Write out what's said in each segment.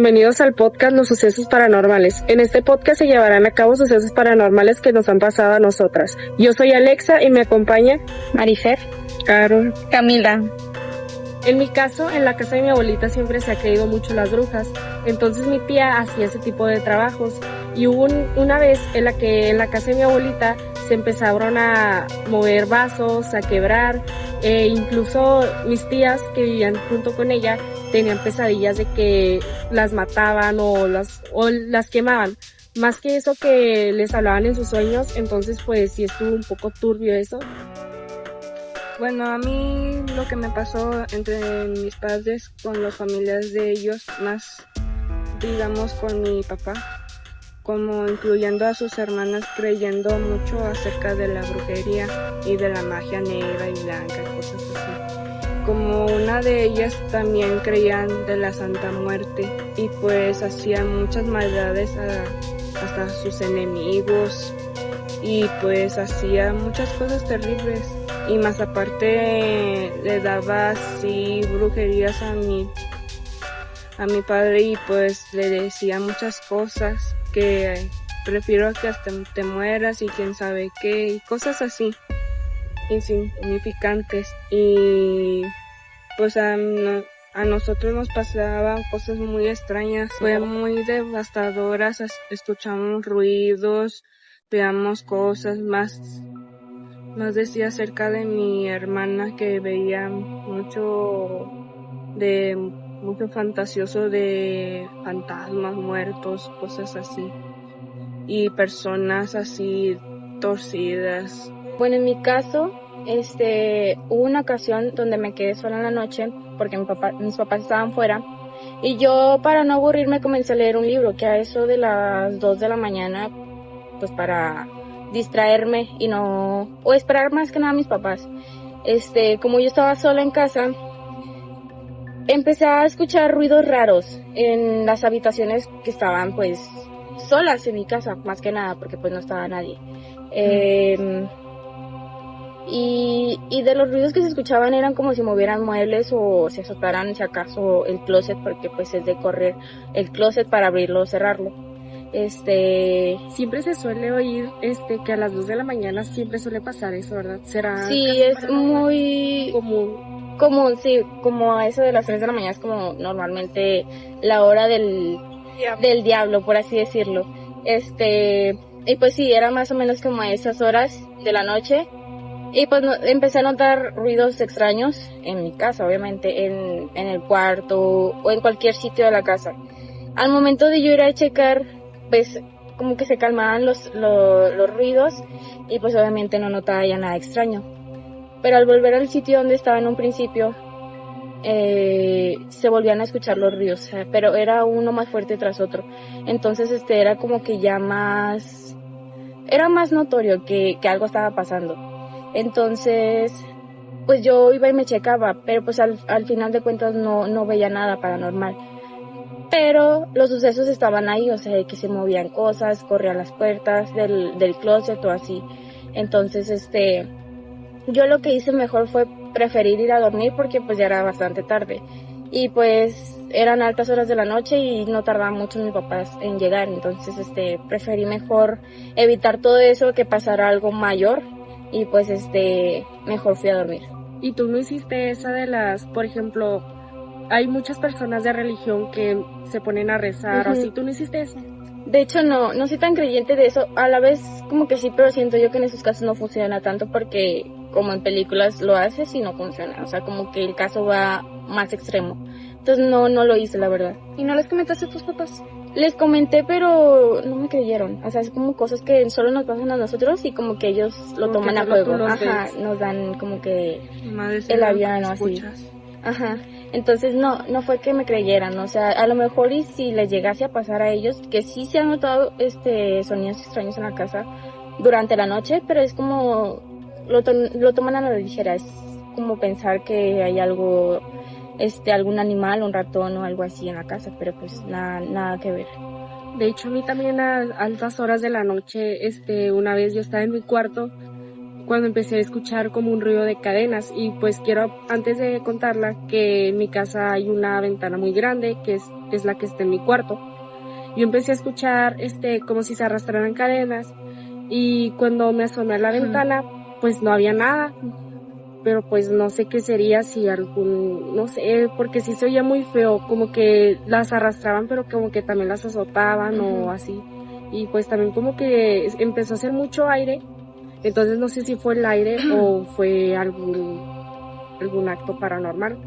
bienvenidos al podcast Los Sucesos Paranormales. En este podcast se llevarán a cabo sucesos paranormales que nos han pasado a nosotras. Yo soy Alexa y me acompaña Marifer, Carol, Camila. En mi caso, en la casa de mi abuelita siempre se ha creído mucho las brujas, entonces mi tía hacía ese tipo de trabajos y hubo una vez en la que en la casa de mi abuelita se empezaron a mover vasos, a quebrar, incluso mis tías que vivían junto con ella tenían pesadillas de que las mataban o las quemaban, más que eso que les hablaban en sus sueños, entonces pues sí estuvo un poco turbio eso. Bueno, a mí lo que me pasó entre mis padres con las familias de ellos, más digamos con mi papá, como incluyendo a sus hermanas creyendo mucho acerca de la brujería y de la magia negra y blanca y cosas así. Como una de ellas también creían de la Santa Muerte y pues hacían muchas maldades hasta sus enemigos y pues hacía muchas cosas terribles. Y más aparte le daba así brujerías a mi padre y pues le decía muchas cosas que prefiero que hasta te mueras y quién sabe qué y cosas así insignificantes. Y pues a nosotros nos pasaban cosas muy extrañas, fue muy devastadoras, escuchamos ruidos, veíamos cosas más decía acerca de mi hermana que veía mucho fantasioso de fantasmas muertos, cosas así, y personas así torcidas. Bueno, en mi caso, hubo una ocasión donde me quedé sola en la noche porque mis papás estaban fuera y yo para no aburrirme comencé a leer un libro que a eso de las 2 de la mañana, pues para distraerme y o esperar más que nada a mis papás. Como yo estaba sola en casa, empecé a escuchar ruidos raros en las habitaciones que estaban pues solas en mi casa, más que nada porque pues no estaba nadie. Y de los ruidos que se escuchaban eran como si movieran muebles o se azotaran si acaso el closet, porque pues es de correr el closet para abrirlo o cerrarlo. Siempre se suele oír que a las 2 de la mañana siempre suele pasar eso, ¿verdad? ¿Será? Sí, es muy común, sí, como a eso de las 3 de la mañana es como normalmente la hora del diablo, por así decirlo. Y pues sí, era más o menos como a esas horas de la noche. Y pues empecé a notar ruidos extraños en mi casa, obviamente, en el cuarto o en cualquier sitio de la casa. Al momento de yo ir a checar, pues como que se calmaban los ruidos y pues obviamente no notaba ya nada extraño. Pero al volver al sitio donde estaba en un principio, se volvían a escuchar los ruidos, pero era uno más fuerte tras otro. Entonces era como que ya era más notorio que algo estaba pasando. Entonces, pues yo iba y me checaba, pero pues al final de cuentas no veía nada paranormal. Pero los sucesos estaban ahí, o sea, que se movían cosas, corrían las puertas del closet o así. Entonces, yo lo que hice mejor fue preferir ir a dormir porque pues ya era bastante tarde. Y pues eran altas horas de la noche y no tardaban mucho mis papás en llegar. Entonces, preferí mejor evitar todo eso, que pasara algo mayor. Y pues mejor fui a dormir. ¿Y tú no hiciste esa de por ejemplo, hay muchas personas de religión que se ponen a rezar, o así, ¿tú no hiciste eso? De hecho no soy tan creyente de eso, a la vez como que sí, pero siento yo que en esos casos no funciona tanto porque como en películas lo haces y no funciona, o sea, como que el caso va más extremo. Entonces no lo hice, la verdad. ¿Y no les comentaste a tus papás? Les comenté, pero no me creyeron. O sea, es como cosas que solo nos pasan a nosotros y como que ellos lo como toman a juego. Ajá, nos dan como que el avión o así. Ajá. Entonces no fue que me creyeran, o sea, a lo mejor y si les llegase a pasar a ellos, que sí se han notado sonidos extraños en la casa durante la noche, pero es como lo toman a la ligera, es como pensar que hay algo, algún animal, un ratón o algo así en la casa, pero pues nada que ver. De hecho, a mí también a altas horas de la noche, una vez yo estaba en mi cuarto cuando empecé a escuchar como un ruido de cadenas. Y pues quiero, antes de contarla, que en mi casa hay una ventana muy grande, que es la que está en mi cuarto. Yo empecé a escuchar como si se arrastraran cadenas, y cuando me asomé a la ventana, pues no había nada, pero pues no sé qué sería, si no sé, porque sí se oía muy feo, como que las arrastraban, pero como que también las azotaban o así. Y pues también como que empezó a hacer mucho aire, entonces no sé si fue el aire o fue algún acto paranormal.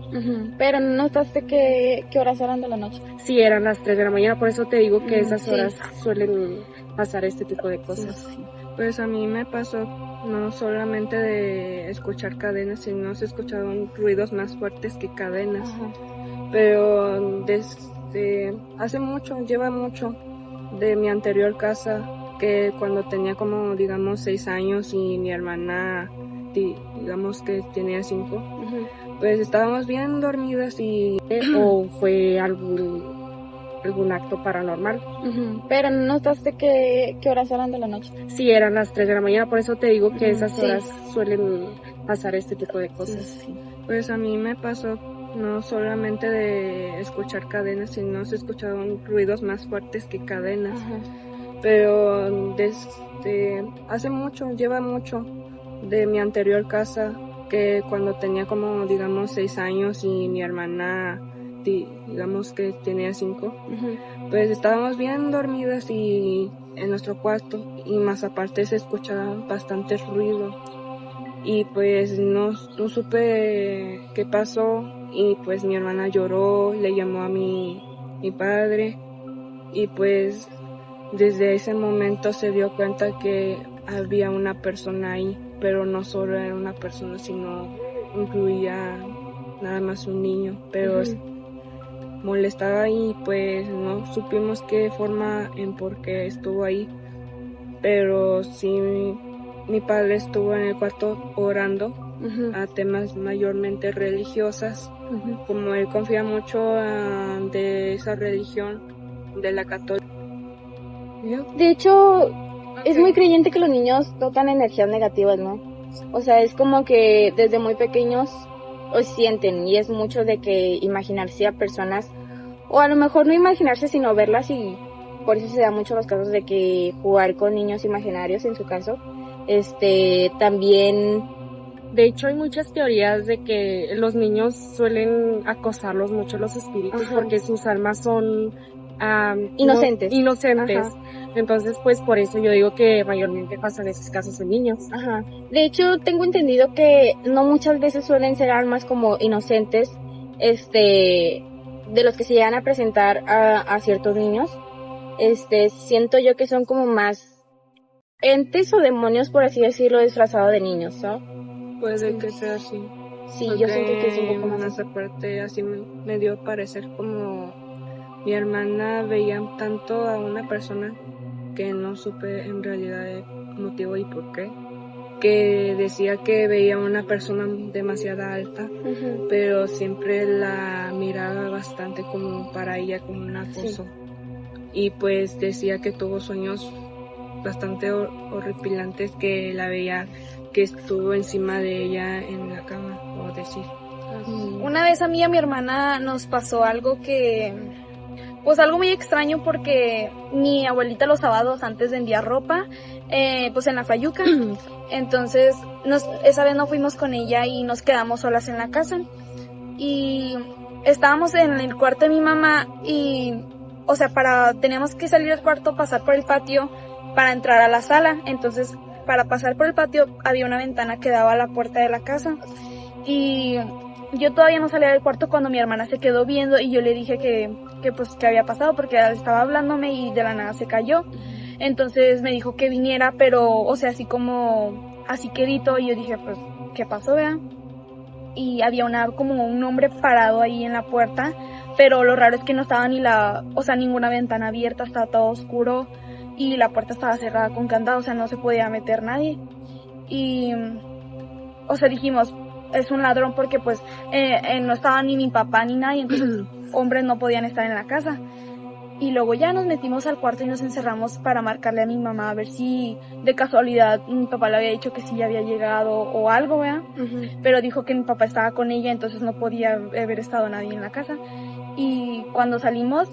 Pero no notaste qué horas eran de la noche. Sí, eran las 3 de la mañana, por eso te digo que esas sí. horas suelen pasar este tipo de cosas. Sí. Pues a mí me pasó no solamente de escuchar cadenas, sino se escucharon ruidos más fuertes que cadenas. Pero desde hace mucho, lleva mucho, de mi anterior casa, que cuando tenía como, digamos, 6 años y mi hermana, digamos que tenía 5, pues estábamos bien dormidas y... o fue algún acto paranormal. Pero no notaste qué horas eran de la noche. Sí, eran las 3 de la mañana, por eso te digo que esas horas suelen pasar este tipo de cosas. Pues a mí me pasó no solamente de escuchar cadenas, sino se escucharon ruidos más fuertes que cadenas. Pero desde hace mucho, lleva mucho, de mi anterior casa, que cuando tenía como, digamos, 6 años y mi hermana, digamos que tenía 5, pues estábamos bien dormidas y en nuestro cuarto, y más aparte se escuchaba bastante ruido. Y pues no supe qué pasó, y pues mi hermana lloró, le llamó a mi padre, y pues desde ese momento se dio cuenta que había una persona ahí, pero no solo era una persona, sino incluía nada más un niño, pero molestaba ahí, pues no supimos qué forma en por qué estuvo ahí, pero sí mi padre estuvo en el cuarto orando a temas mayormente religiosas, como él confía mucho de esa religión, de la católica. De hecho, es muy creyente que los niños tocan energías negativas, ¿no? O sea, es como que desde muy pequeños lo sienten, y es mucho de que imaginarse a personas, o a lo mejor no imaginarse, sino verlas, y por eso se da mucho los casos de que jugar con niños imaginarios, en su caso, también. De hecho, hay muchas teorías de que los niños suelen acosarlos mucho los espíritus, porque sus almas son inocentes. Inocentes. Entonces, pues por eso yo digo que mayormente pasan esos casos en niños. De hecho, tengo entendido que no muchas veces suelen ser almas como inocentes, de los que se llegan a presentar a ciertos niños. Siento yo que son como más entes o demonios, por así decirlo, disfrazados de niños, ¿no? Puede que sea así. Sí, yo siento que es un poco más esa parte así me dio a parecer como mi hermana veía tanto a una persona que no supe en realidad el motivo y por qué, que decía que veía a una persona demasiado alta, pero siempre la miraba bastante como para ella como un acoso. Y pues decía que tuvo sueños bastante horripilantes, que la veía que estuvo encima de ella en la cama, o decir. Una vez a mí y a mi hermana nos pasó algo pues algo muy extraño, porque mi abuelita los sábados antes vendía ropa, pues en la Fayuca. Entonces esa vez no fuimos con ella y nos quedamos solas en la casa. Y estábamos en el cuarto de mi mamá y, o sea, teníamos que salir del cuarto, pasar por el patio para entrar a la sala. Entonces, para pasar por el patio había una ventana que daba a la puerta de la casa, y yo todavía no salía del cuarto cuando mi hermana se quedó viendo, y yo le dije que había pasado, porque estaba hablándome y de la nada se cayó. Entonces me dijo que viniera, pero, o sea, así quedito, y yo dije, pues, ¿qué pasó, vea? Y había como un hombre parado ahí en la puerta, pero lo raro es que no estaba ninguna ventana abierta, estaba todo oscuro, y la puerta estaba cerrada con candado, o sea, no se podía meter nadie. Y, o sea, dijimos, es un ladrón, porque pues no estaba ni mi papá ni nadie, entonces hombres no podían estar en la casa. Y luego ya nos metimos al cuarto y nos encerramos para marcarle a mi mamá a ver si de casualidad mi papá le había dicho que sí ya había llegado o algo, ¿verdad? Pero dijo que mi papá estaba con ella, entonces no podía haber estado nadie en la casa. Y cuando salimos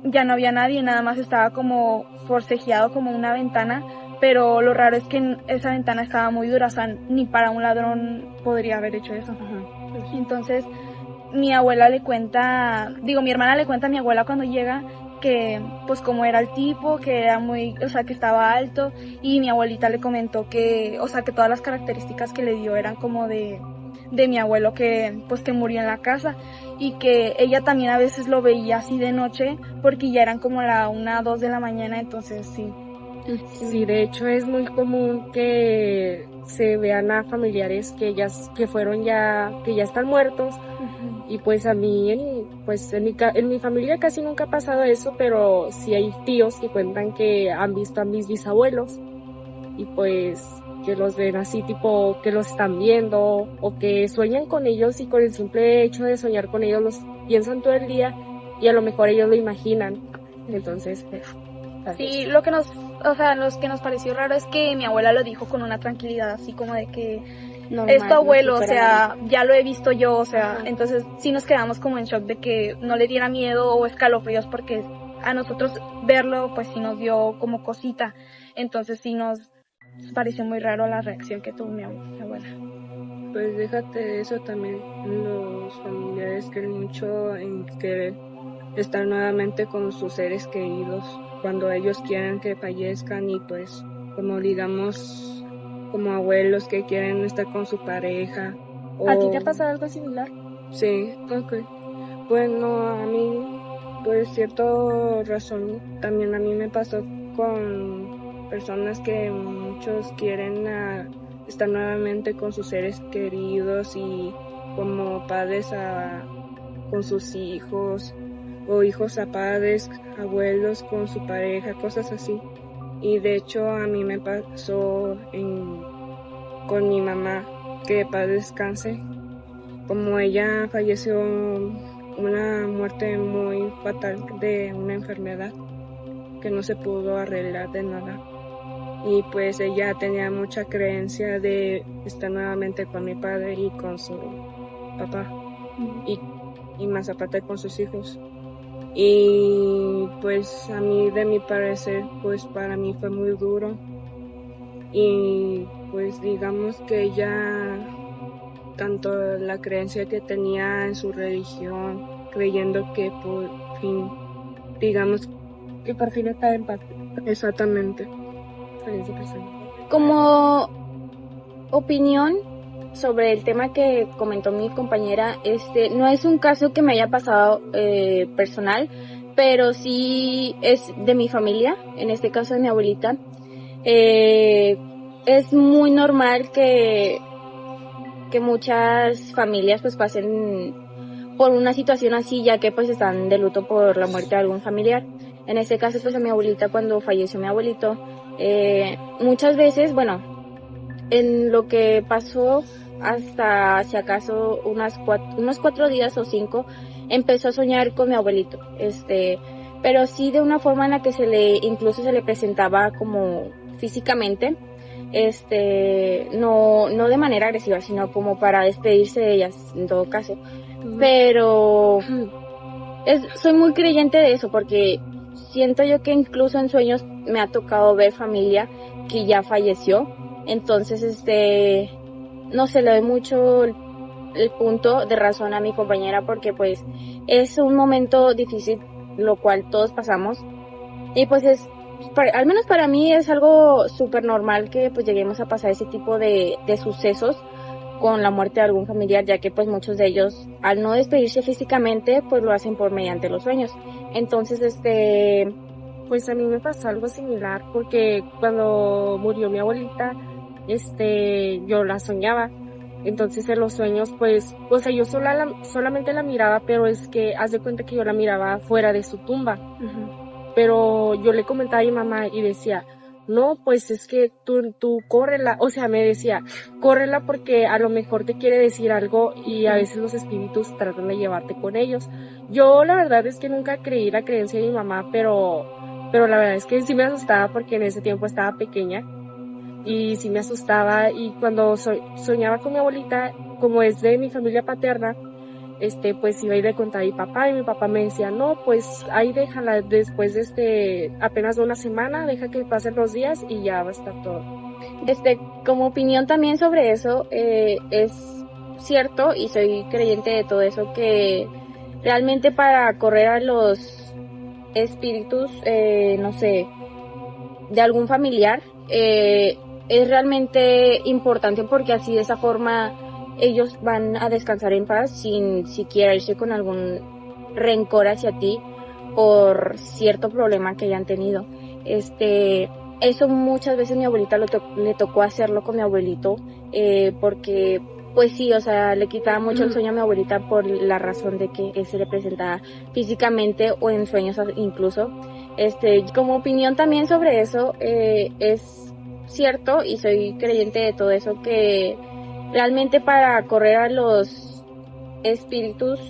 ya no había nadie, nada más estaba como forcejeado como una ventana, pero lo raro es que esa ventana estaba muy dura, o sea, ni para un ladrón podría haber hecho eso. Entonces mi hermana le cuenta a mi abuela cuando llega que pues como era el tipo, que era muy, o sea, que estaba alto, y mi abuelita le comentó que, o sea, que todas las características que le dio eran como de mi abuelo que pues que murió en la casa, y que ella también a veces lo veía así de noche porque ya eran como la 1, 2 de la mañana, entonces sí. Sí, de hecho es muy común que se vean a familiares que ya están muertos. Y pues a mí, en mi familia casi nunca ha pasado eso, pero sí hay tíos que cuentan que han visto a mis bisabuelos y pues que los ven así tipo que los están viendo o que sueñan con ellos, y con el simple hecho de soñar con ellos los piensan todo el día y a lo mejor ellos lo imaginan. Entonces, sí, los que nos pareció raro es que mi abuela lo dijo con una tranquilidad así como de que normal, es tu abuelo, o sea, ya lo he visto yo, o sea, entonces sí nos quedamos como en shock de que no le diera miedo o escalofríos, porque a nosotros verlo pues sí nos dio como cosita, entonces sí nos pareció muy raro la reacción que tuvo mi abuela. Pues déjate de eso, también los familiares creen mucho en querer estar nuevamente con sus seres queridos cuando ellos quieren que fallezcan, y pues como digamos como abuelos que quieren estar con su pareja. ¿A ti te ha pasado algo similar? Sí, okay. Bueno, a mí, por cierta razón, también a mí me pasó con personas que muchos quieren estar nuevamente con sus seres queridos, y como padres con sus hijos, o hijos a padres, abuelos con su pareja, cosas así. Y de hecho a mí me pasó con mi mamá, que paz descanse, como ella falleció una muerte muy fatal de una enfermedad que no se pudo arreglar de nada. Y pues ella tenía mucha creencia de estar nuevamente con mi padre y con su papá, y más aparte con sus hijos. Y pues a mí, de mi parecer, pues para mí fue muy duro, y pues digamos que ella, tanto la creencia que tenía en su religión, creyendo que por fin, digamos que por fin está en paz. Exactamente. Como opinión sobre el tema que comentó mi compañera, no es un caso que me haya pasado personal, pero sí es de mi familia, en este caso de mi abuelita. Es muy normal que muchas familias pues pasen por una situación así, ya que pues están de luto por la muerte de algún familiar. En este caso pues a mi abuelita, cuando falleció mi abuelito, muchas veces, bueno, en lo que pasó hasta si acaso unos 4 días o 5, empezó a soñar con mi abuelito, pero sí de una forma en la que incluso se le presentaba como físicamente, no de manera agresiva, sino como para despedirse de ellas en todo caso. Pero soy muy creyente de eso, porque siento yo que incluso en sueños me ha tocado ver familia que ya falleció. Entonces, no se le doy mucho el punto de razón a mi compañera, porque pues es un momento difícil, lo cual todos pasamos, y pues al menos para mí es algo súper normal que pues lleguemos a pasar ese tipo de sucesos con la muerte de algún familiar, ya que pues muchos de ellos, al no despedirse físicamente, pues lo hacen por mediante los sueños. Entonces, pues a mí me pasó algo similar, porque cuando murió mi abuelita, yo la soñaba. Entonces en los sueños, pues, o sea, yo solamente la miraba, pero es que haz de cuenta que yo la miraba fuera de su tumba. Pero yo le comentaba a mi mamá y decía, no, pues es que tú córrela, o sea, me decía, córrela porque a lo mejor te quiere decir algo y a veces los espíritus tratan de llevarte con ellos. Yo la verdad es que nunca creí la creencia de mi mamá, pero la verdad es que sí me asustaba porque en ese tiempo estaba pequeña y sí me asustaba, y cuando soñaba con mi abuelita, como es de mi familia paterna, pues iba a ir a contar a mi papá, y mi papá me decía, no, pues ahí déjala, después de apenas de una semana, deja que pasen los días y ya va a estar todo. Como opinión también sobre eso, es cierto y soy creyente de todo eso, que realmente para correr a los espíritus, no sé, de algún familiar, es realmente importante porque así de esa forma ellos van a descansar en paz sin siquiera irse con algún rencor hacia ti por cierto problema que hayan tenido. Eso muchas veces mi abuelita le tocó hacerlo con mi abuelito, porque pues sí, o sea, le quitaba mucho el sueño a mi abuelita por la razón de que él se le presentaba físicamente o en sueños incluso. Como opinión también sobre eso, es cierto y soy creyente de todo eso, que realmente para correr a los espíritus,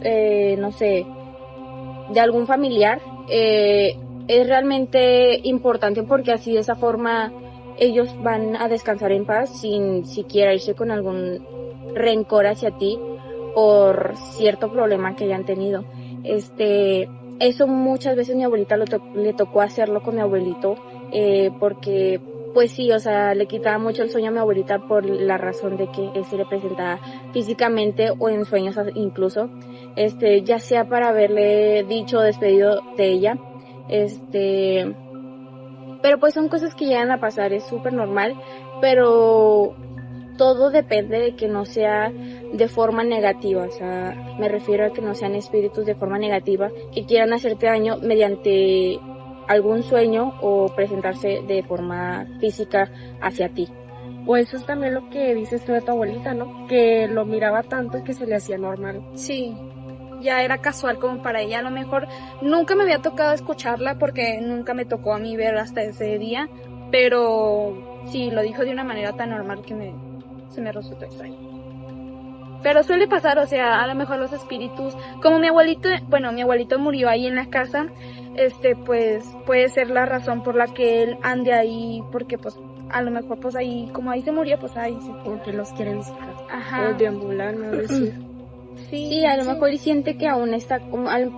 no sé, de algún familiar, es realmente importante porque así de esa forma ellos van a descansar en paz sin siquiera irse con algún rencor hacia ti por cierto problema que hayan tenido. Eso muchas veces mi abuelita le tocó hacerlo con mi abuelito, porque pues sí, o sea, le quitaba mucho el sueño a mi abuelita por la razón de que él se le presentaba físicamente o en sueños incluso, ya sea para haberle dicho o despedido de ella, pero pues son cosas que llegan a pasar, es súper normal, pero todo depende de que no sea de forma negativa, o sea, me refiero a que no sean espíritus de forma negativa que quieran hacerte daño mediante algún sueño o presentarse de forma física hacia ti. O eso es también lo que dices tú de tu abuelita, ¿no? Que lo miraba tanto que se le hacía normal. Sí, ya era casual como para ella. A lo mejor nunca me había tocado escucharla porque nunca me tocó a mí ver hasta ese día, pero sí, lo dijo de una manera tan normal que se me resultó extraño. Pero suele pasar, o sea, a lo mejor los espíritus, como mi abuelito murió ahí en la casa, pues puede ser la razón por la que él ande ahí, porque pues a lo mejor pues ahí, como ahí se murió, pues ahí sí. Porque los quieren sacar. Ajá. O deambular, no decir. Sí, a lo mejor y siente que aún está,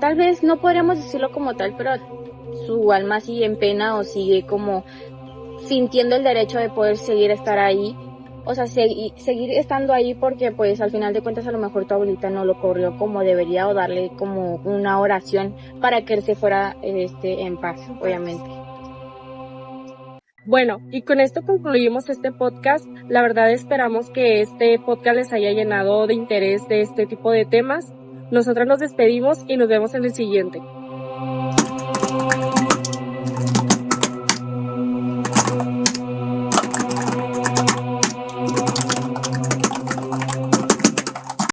tal vez no podríamos decirlo como tal, pero su alma sigue en pena o sigue como sintiendo el derecho de poder estar ahí. O sea, seguir estando ahí porque pues al final de cuentas a lo mejor tu abuelita no lo corrió como debería, o darle como una oración para que él se fuera en paz, obviamente. Bueno, y con esto concluimos este podcast. La verdad esperamos que este podcast les haya llenado de interés de este tipo de temas. Nosotros nos despedimos y nos vemos en el siguiente.